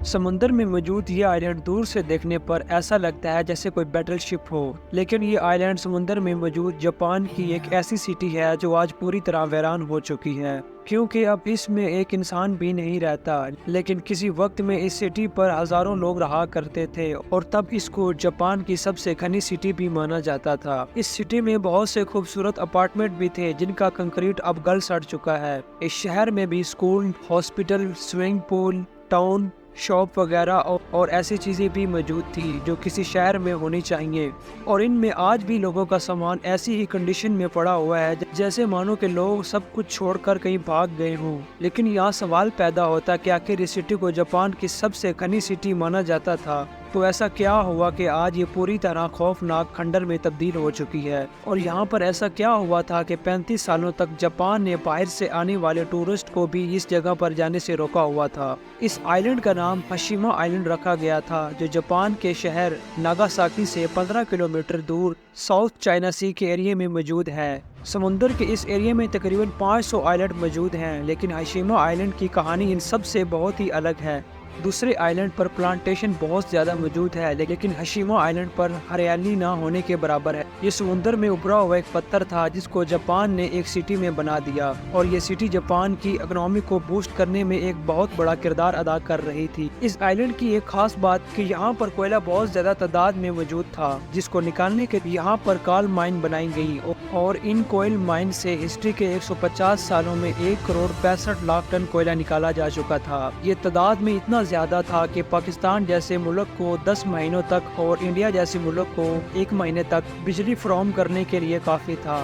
समुंदर में मौजूद ये आइलैंड दूर से देखने पर ऐसा लगता है जैसे कोई बैटल शिप हो, लेकिन ये आइलैंड समुंदर में मौजूद जापान की एक ऐसी सिटी है जो आज पूरी तरह वीरान हो चुकी है, क्योंकि अब इसमें एक इंसान भी नहीं रहता। लेकिन किसी वक्त में इस सिटी पर हजारों लोग रहा करते थे और तब इसको जापान की सबसे घनी सिटी भी माना जाता था। इस सिटी में बहुत से खूबसूरत अपार्टमेंट भी थे जिनका कंक्रीट अब गल सड़ चुका है। इस शहर में भी school, hospital, swimming pool, town shop वगैरह और ऐसी चीज़ें भी मौजूद थी जो किसी शहर में होनी चाहिए। और इनमें आज भी लोगों का सामान ऐसी ही कंडीशन में पड़ा हुआ है जैसे मानो कि लोग सब कुछ छोड़कर कहीं भाग गए हों। लेकिन यहाँ सवाल पैदा होता कि आखिर इस सिटी को जापान की सबसे घनी सिटी माना जाता था, तो ऐसा क्या हुआ कि आज ये पूरी तरह खौफनाक खंडर में तब्दील हो चुकी है। और यहाँ पर ऐसा क्या हुआ था कि 35 सालों तक जापान ने बाहर से आने वाले टूरिस्ट को भी इस जगह पर जाने से रोका हुआ था। इस आइलैंड का नाम हशीमा आइलैंड रखा गया था, जो जापान के शहर नागासाकी से 15 किलोमीटर दूर साउथ चाइना सी के एरिया में मौजूद है। समुंदर के इस एरिया में तकरीबन 500 आइलैंड मौजूद हैं, लेकिन हशीमा आइलैंड की कहानी इन सब से बहुत ही अलग है। दूसरे आइलैंड पर प्लांटेशन बहुत ज्यादा मौजूद है, लेकिन हशीमा आइलैंड पर हरियाली ना होने के बराबर है। ये समुंदर में उभरा हुआ एक पत्थर था जिसको जापान ने एक सिटी में बना दिया, और ये सिटी जापान की इकोनॉमी को बूस्ट करने में एक बहुत बड़ा किरदार अदा कर रही थी। इस आइलैंड की एक खास बात कि यहाँ पर कोयला बहुत ज्यादा तादाद में मौजूद था, जिसको निकालने के लिए यहाँ पर काल माइन बनाई गई, और इन कोयल माइन से हिस्ट्री के 150 सालों में 1,65,00,000 टन कोयला निकाला जा चुका था। ये तादाद में इतना ज्यादा था कि पाकिस्तान जैसे मुल्क को 10 महीनों तक और इंडिया जैसे मुल्क को 1 महीने तक बिजली फराहम करने के लिए काफी था।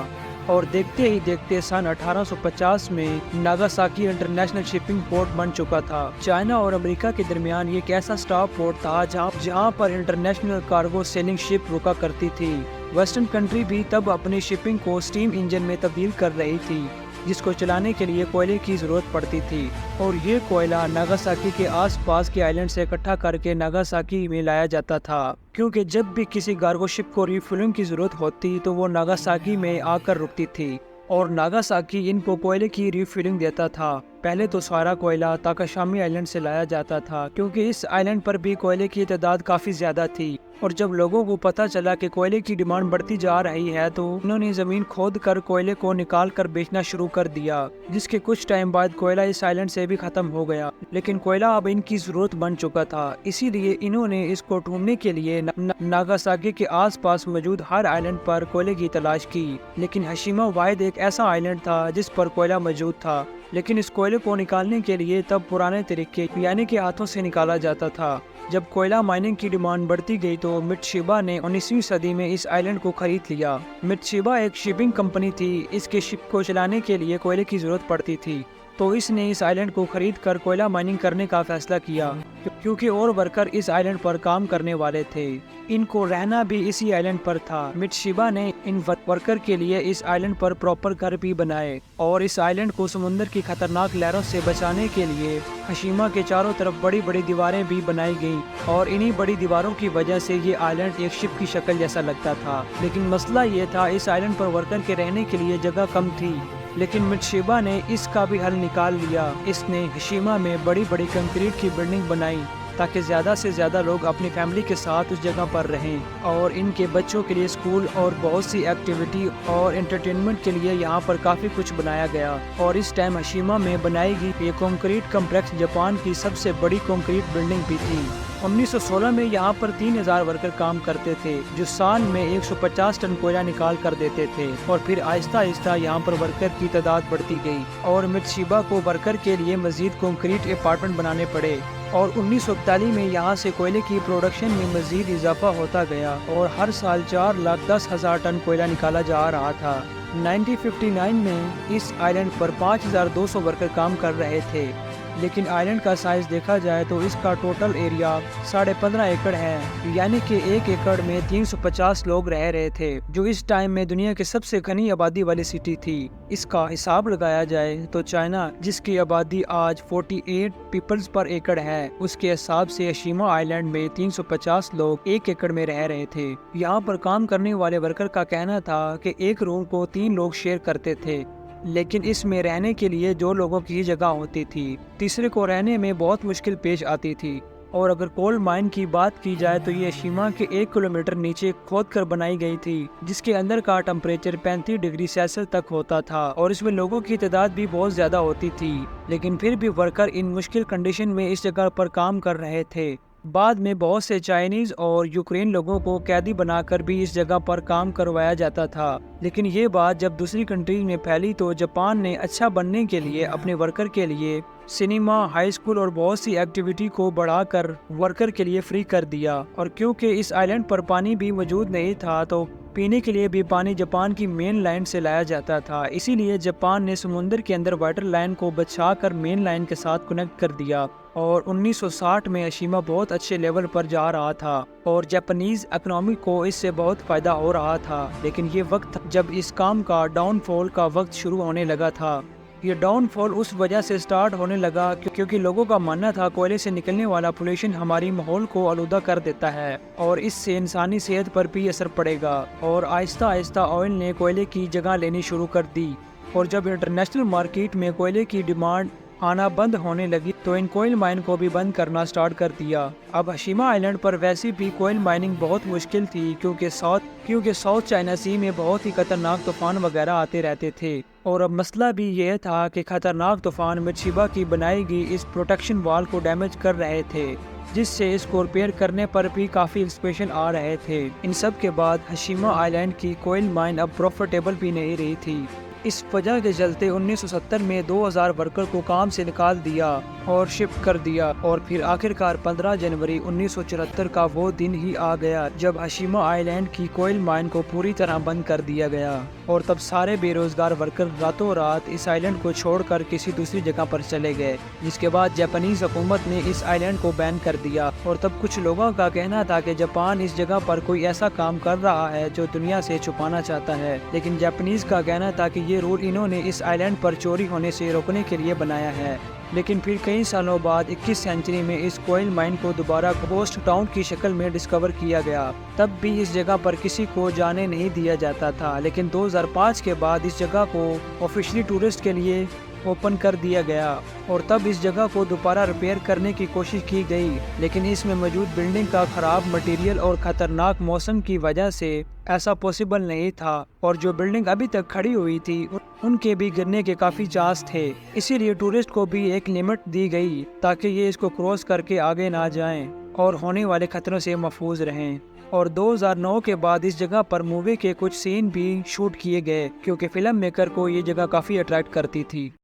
और देखते ही देखते सन 1850 में नागासाकी इंटरनेशनल शिपिंग पोर्ट बन चुका था। चाइना और अमेरिका के दरमियान ये एक ऐसा स्टॉप पोर्ट था जहाँ पर इंटरनेशनल कार्गो सेलिंग शिप रुका करती थी। वेस्टर्न कंट्री भी तब अपनी शिपिंग को स्टीम इंजन में तब्दील कर रही थी, जिसको चलाने के लिए कोयले की जरूरत पड़ती थी। और ये कोयला नागासाकी के आसपास के आइलैंड से इकट्ठा करके नागासाकी में लाया जाता था, क्योंकि जब भी किसी कार्गो शिप को रिफ्यूलिंग की जरूरत होती तो वो नागासाकी में आकर रुकती थी, और नागासाकी इनको कोयले की रिफ्यूलिंग देता था। पहले तो सारा कोयला ताकाशामी आइलैंड से लाया जाता था, क्योंकि इस आइलैंड पर भी कोयले की तादाद काफी ज्यादा थी। और जब लोगों को पता चला कि कोयले की डिमांड बढ़ती जा रही है, तो उन्होंने जमीन खोद कर कोयले को निकाल कर बेचना शुरू कर दिया, जिसके कुछ टाइम बाद कोयला इस आइलैंड से भी खत्म हो गया। लेकिन कोयला अब इनकी जरूरत बन चुका था, इसीलिए इन्होंने इसको ढूंढने के लिए नागासाकी के आसपास मौजूद हर आइलैंड पर कोयले की तलाश की। लेकिन हशीमा वाहिद एक ऐसा आइलैंड था जिस पर कोयला मौजूद था। लेकिन इस कोयले को निकालने के लिए तब पुराने तरीके यानी कि हाथों से निकाला जाता था। जब कोयला माइनिंग की डिमांड बढ़ती गई तो मित्सुबिशी ने 19वीं सदी में इस आइलैंड को खरीद लिया। मित्सुबिशी एक शिपिंग कंपनी थी, इसके शिप को चलाने के लिए कोयले की जरूरत पड़ती थी, तो इसने इस आइलैंड को खरीद कर कोयला माइनिंग करने का फैसला किया, क्योंकि और वर्कर इस आइलैंड पर काम करने वाले थे। इनको रहना भी इसी आइलैंड पर था। मित्सुबिशी ने इन वर्कर के लिए इस आइलैंड पर प्रॉपर घर भी बनाए, और इस आइलैंड को समुद्र की खतरनाक लहरों से बचाने के लिए हशीमा के चारों तरफ बड़ी बड़ी दीवारें भी बनाई गईं, और इन्हीं बड़ी दीवारों की वजह से ये आइलैंड एक शिप की शक्ल जैसा लगता था। लेकिन मसला ये था, इस आइलैंड पर वर्कर के रहने के लिए जगह कम थी। लेकिन मित्सुबिशी ने इसका भी हल निकाल लिया। इसने हशीमा में बड़ी बड़ी कंक्रीट की बिल्डिंग बनाई, ताकि ज़्यादा से ज़्यादा लोग अपनी फैमिली के साथ उस जगह पर रहें, और इनके बच्चों के लिए स्कूल और बहुत सी एक्टिविटी और एंटरटेनमेंट के लिए यहाँ पर काफ़ी कुछ बनाया गया। और इस टाइम हशीमा में बनाई गई ये कंक्रीट कम्प्लेक्स जापान की सबसे बड़ी कंक्रीट बिल्डिंग भी थी। 1916 में यहाँ पर 3000 वर्कर काम करते थे, जो साल में 150 टन कोयला निकाल कर देते थे। और फिर आहिस्ता आहिस्ता यहाँ पर वर्कर की तादाद बढ़ती गई, और मित्सुबिशी को वर्कर के लिए मजीद कंक्रीट अपार्टमेंट बनाने पड़े। और 1941 में यहाँ से कोयले की प्रोडक्शन में मजीद इजाफा होता गया, और हर साल 4,10,000 टन कोयला निकाला जा रहा था। 1959 में इस आइलैंड पर 5,200 वर्कर काम कर रहे थे। लेकिन आइलैंड का साइज देखा जाए तो इसका टोटल एरिया 15.5 एकड़ है, यानी कि 1 एकड़ में 350 लोग रह रहे थे, जो इस टाइम में दुनिया की सबसे घनी आबादी वाली सिटी थी। इसका हिसाब लगाया जाए तो चाइना, जिसकी आबादी आज 48 पीपल्स पर एकड़ है, उसके हिसाब से हशीमा आइलैंड में 350 लोग 1 एकड़ में रह रहे थे। यहाँ पर काम करने वाले वर्कर का कहना था कि एक रूम को 3 लोग शेयर करते थे, लेकिन इसमें रहने के लिए 2 लोगों की जगह होती थी, तीसरे को रहने में बहुत मुश्किल पेश आती थी। اور اگر کول مائن کی بات کی جائے تو یہ شیما کے 1 کلومیٹر نیچے کھود کر بنائی گئی تھی، جس کے اندر کا ٹمپریچر 35 ڈگری سیلسیس تک ہوتا تھا اور اس میں لوگوں کی تعداد بھی بہت زیادہ ہوتی تھی، لیکن پھر بھی ورکر ان مشکل کنڈیشن میں اس جگہ پر کام کر رہے تھے۔ بعد میں بہت سے چائنیز اور یوکرین لوگوں کو قیدی بنا کر بھی اس جگہ پر کام کروایا جاتا تھا، لیکن یہ بات جب دوسری کنٹریز میں پھیلی تو جاپان نے اچھا بننے کے لیے اپنے ورکر کے لیے سنیما، ہائی اسکول اور بہت سی ایکٹیویٹی کو بڑھا کر ورکر کے لیے فری کر دیا، اور کیونکہ اس آئیلینڈ پر پانی بھی موجود نہیں تھا تو پینے کے لیے بھی پانی جاپان کی مین لائن سے لایا جاتا تھا، اسی لیے جاپان نے سمندر کے اندر واٹر لائن کو بچھا کر مین لائن کے ساتھ کنیکٹ کر دیا، اور 1960 میں اشیما بہت اچھے لیول پر جا رہا تھا اور جاپانیز اکنامی کو اس سے بہت فائدہ ہو رہا تھا، لیکن یہ وقت جب اس کام کا ڈاؤن فال کا وقت شروع ہونے لگا تھا۔ یہ ڈاؤن فال اس وجہ سے سٹارٹ ہونے لگا کیونکہ لوگوں کا ماننا تھا کوئلے سے نکلنے والا پولوشن ہماری ماحول کو آلودہ کر دیتا ہے اور اس سے انسانی صحت پر بھی اثر پڑے گا، اور آہستہ آہستہ آئل نے کوئلے کی جگہ لینی شروع کر دی، اور جب انٹرنیشنل مارکیٹ میں کوئلے کی ڈیمانڈ آنا بند ہونے لگی تو ان کوئل مائن کو بھی بند کرنا سٹارٹ کر دیا۔ اب ہشیما آئیلینڈ پر ویسے بھی کوئل مائننگ بہت مشکل تھی کیونکہ ساؤتھ چائنا سی میں بہت ہی خطرناک طوفان وغیرہ آتے رہتے تھے، اور اب مسئلہ بھی یہ تھا کہ خطرناک طوفان متسوبشی کی بنائی گئی اس پروٹیکشن وال کو ڈیمیج کر رہے تھے، جس سے اس کو ریپیئر کرنے پر بھی کافی ایکسپینشن آ رہے تھے۔ ان سب کے بعد ہشیما آئیلینڈ کی کوئل مائن اب پروفیٹیبل بھی نہیں رہی تھی۔ اس وجہ کے چلتے 1970 میں 2000 ورکر کو کام سے نکال دیا اور شفٹ کر دیا، اور پھر آخرکار 15 جنوری 1974 کا وہ دن ہی آ گیا جب ہشیما آئیلینڈ کی کوئل مائن کو پوری طرح بند کر دیا گیا، اور تب سارے بے روزگار ورکر راتوں رات اس آئیلینڈ کو چھوڑ کر کسی دوسری جگہ پر چلے گئے، جس کے بعد جاپانیز حکومت نے اس آئیلینڈ کو بین کر دیا، اور تب کچھ لوگوں کا کہنا تھا کہ جاپان اس جگہ پر کوئی ایسا کام کر رہا ہے جو دنیا سے چھپانا چاہتا ہے، لیکن جاپانیز کا کہنا تھا کہ یہ رول انہوں نے اس آئیلینڈ پر چوری ہونے سے روکنے کے لیے بنایا ہے۔ لیکن پھر کئی سالوں بعد 21 سینچری میں اس کوئل مائن کو دوبارہ گھوسٹ ٹاؤن کی شکل میں ڈسکور کیا گیا، تب بھی اس جگہ پر کسی کو جانے نہیں دیا جاتا تھا، لیکن 2005 کے بعد اس جگہ کو آفیشلی ٹورسٹ کے لیے اوپن کر دیا گیا، اور تب اس جگہ کو دوبارہ ریپیئر کرنے کی کوشش کی گئی، لیکن اس میں موجود بلڈنگ کا خراب مٹیریل اور خطرناک موسم کی وجہ سے ایسا پوسیبل نہیں تھا، اور جو بلڈنگ ابھی تک کھڑی ہوئی تھی ان کے بھی گرنے کے کافی چانس تھے، اسی لیے ٹورسٹ کو بھی ایک لمٹ دی گئی تاکہ یہ اس کو کراس کر کے آگے نہ جائیں اور ہونے والے خطروں سے محفوظ رہیں۔ اور 2009 کے بعد اس جگہ پر مووی کے کچھ سین بھی شوٹ کیے گئے کیونکہ فلم میکر کو یہ جگہ کافی اٹریکٹ کرتی تھی۔